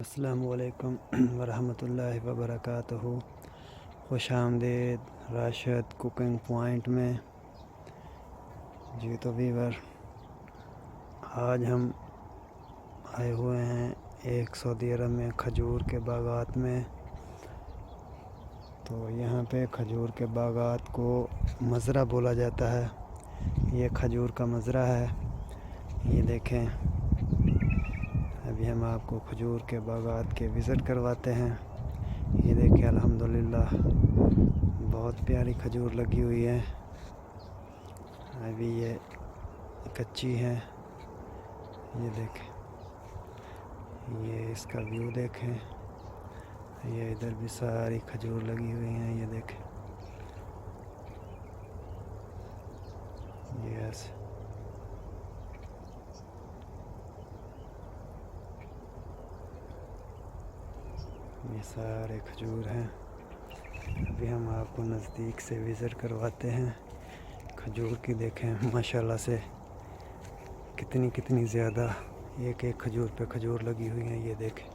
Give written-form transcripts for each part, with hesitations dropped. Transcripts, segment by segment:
السلام علیکم ورحمۃ اللہ وبرکاتہ۔ خوش آمدید راشد کوکنگ پوائنٹ میں۔ جی تو ویور، آج ہم آئے ہوئے ہیں ایک سعودی عرب میں کھجور کے باغات میں۔ تو یہاں پہ کھجور کے باغات کو مزرعہ بولا جاتا ہے۔ یہ کھجور کا مزرعہ ہے، یہ دیکھیں۔ ابھی ہم آپ کو کھجور کے باغات کے وزٹ کرواتے ہیں۔ یہ دیکھیں، الحمدللہ بہت پیاری کھجور لگی ہوئی ہے۔ ابھی یہ کچی ہے، یہ دیکھیں، یہ اس کا ویو دیکھیں۔ یہ ادھر بھی ساری کھجور لگی ہوئی ہیں، یہ دیکھیں، یہ ایسے۔ یہ سارے کھجور ہیں۔ ابھی ہم آپ کو نزدیک سے وزٹ کرواتے ہیں۔ کھجور کی دیکھیں ماشاءاللہ سے کتنی زیادہ ایک کھجور پہ کھجور لگی ہوئی ہیں، یہ دیکھیں،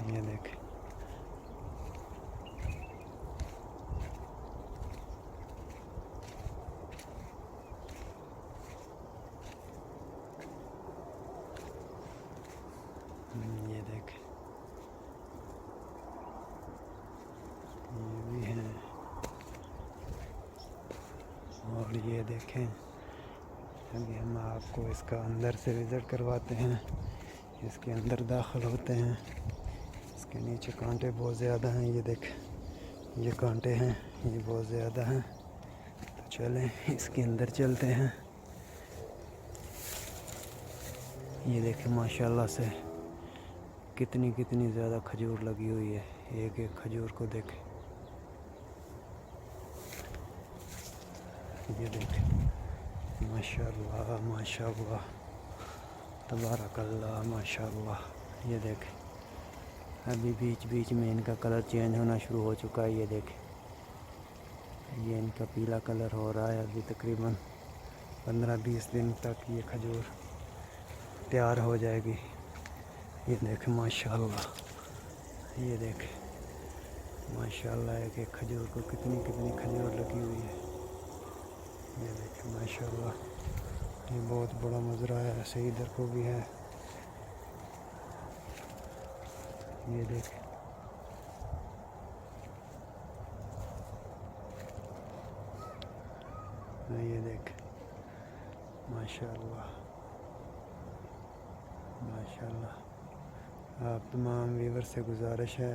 یہ دیکھیں۔ یہ دیکھیں، یہ بھی ہیں، اور یہ دیکھیں۔ ابھی ہم آپ کو اس کا اندر سے وزٹ کرواتے ہیں، اس کے اندر داخل ہوتے ہیں۔ اس کے نیچے کانٹے بہت زیادہ ہیں، یہ دیکھیں، یہ کانٹے ہیں، یہ بہت زیادہ ہیں۔ تو چلیں اس کے اندر چلتے ہیں۔ یہ دیکھیں ماشاءاللہ سے کتنی زیادہ کھجور لگی ہوئی ہے، ایک کھجور کو دیکھیں، یہ دیکھیں، ماشاءاللہ ماشاءاللہ تبارک اللہ ماشاءاللہ۔ یہ دیکھیں، ابھی بیچ میں ان کا کلر چینج ہونا شروع ہو چکا ہے، یہ دیکھیں، یہ ان کا پیلا کلر ہو رہا ہے۔ ابھی تقریباً 15-20 دن تک یہ کھجور تیار ہو جائے گی۔ یہ دیکھیں ماشاءاللہ، یہ دیکھیں ماشاءاللہ ایک کھجور کو کتنی کھجور لگی ہوئی ہے، یہ دیکھیں ماشاءاللہ۔ یہ بہت بڑا مزرعہ ہے، ایسے ادھر کو بھی ہے، یہ دیکھیں، یہ دیکھیں ماشاءاللہ ماشاءاللہ۔ آپ تمام ویور سے گزارش ہے،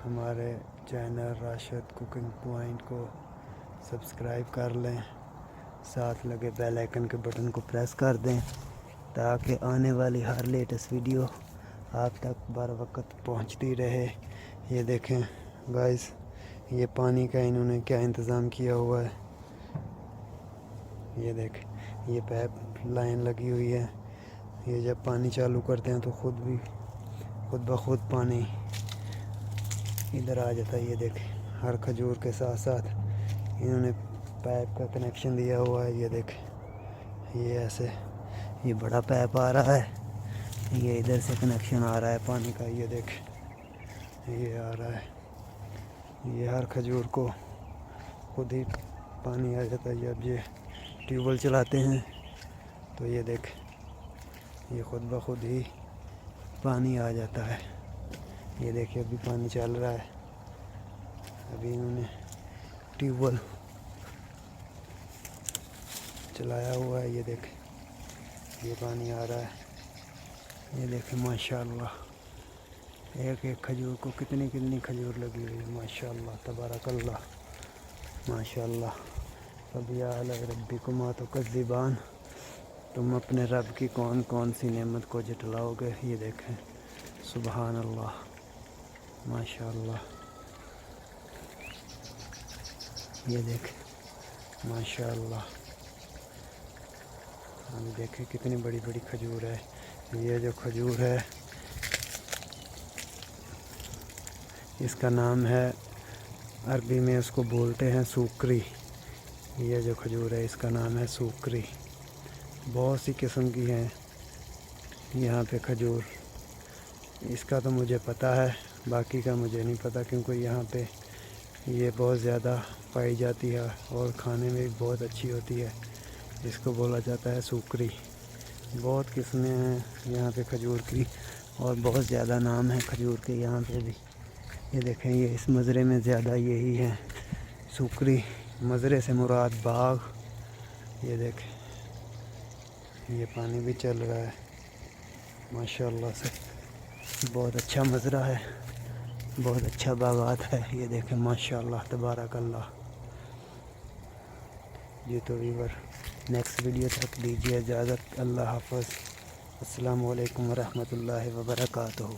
ہمارے چینل راشد کوکنگ پوائنٹ کو سبسکرائب کر لیں، ساتھ لگے بیل آئیکن کے بٹن کو پریس کر دیں تاکہ آنے والی ہر لیٹسٹ ویڈیو آپ تک بر وقت پہنچتی رہے۔ یہ دیکھیں گائز، یہ پانی کا انہوں نے کیا انتظام کیا ہوا ہے، یہ دیکھیں، یہ پائپ لائن لگی ہوئی ہے۔ یہ جب پانی چالو کرتے ہیں تو خود بخود پانی ادھر آ جاتا ہے، یہ دیکھیں۔ ہر کھجور کے ساتھ انہوں نے پائپ کا کنیکشن دیا ہوا ہے، یہ دیکھیں، یہ ایسے، یہ بڑا پائپ آ رہا ہے، یہ ادھر سے کنیکشن آ رہا ہے پانی کا، یہ دیکھیں، یہ آ رہا ہے۔ یہ ہر کھجور کو خود ہی پانی آ جاتا ہے جب یہ ٹیوب ویل چلاتے ہیں، تو یہ دیکھیں، یہ خود بخود ہی پانی آ جاتا ہے۔ یہ دیکھیں ابھی پانی چل رہا ہے، ابھی انہوں نے ٹیوب ویل چلایا ہوا ہے، یہ دیکھیں، یہ پانی آ رہا ہے، یہ دیکھیں ماشاءاللہ ایک کھجور کو کتنی کھجور لگی ہوئی ہے، ماشاءاللہ تبارک اللہ ماشاءاللہ۔ فبی آلاء ربکما تکذبان، تم اپنے رب کی کون سی نعمت کو جھٹلاؤ گے، یہ دیکھیں سبحان اللہ ماشاءاللہ، یہ دیکھیں ماشاءاللہ۔ ہم دیکھیں کتنی بڑی کھجور ہے۔ یہ جو کھجور ہے اس کا نام ہے، عربی میں اس کو بولتے ہیں سوکری۔ یہ جو کھجور ہے اس کا نام ہے سوکری۔ بہت سی قسم کی ہیں یہاں پہ کھجور. اس کا تو مجھے پتہ ہے، باقی کا مجھے نہیں پتہ، کیونکہ یہاں پہ یہ بہت زیادہ پائی جاتی ہے اور کھانے میں بھی بہت اچھی ہوتی ہے. اس کو بولا جاتا ہے سوکری. بہت قسمیں ہیں یہاں پہ کھجور کی اور بہت زیادہ نام ہے کھجور کے یہاں پہ بھی. یہ دیکھیں، یہ اس مضرے میں زیادہ یہی ہے سوکری. مضرے سے مراد باغ. یہ دیکھیں، یہ پانی بھی چل رہا ہے ماشاء اللہ سے. بہت اچھا مضرہ ہے، بہت اچھا باغات ہے. یہ دیکھیں ماشاء اللہ تبارک اللہ. جی تو ویور، نیکسٹ ویڈیو تک دیجیے اجازت. اللہ حافظ. السلام علیکم ورحمۃ اللہ وبرکاتہ.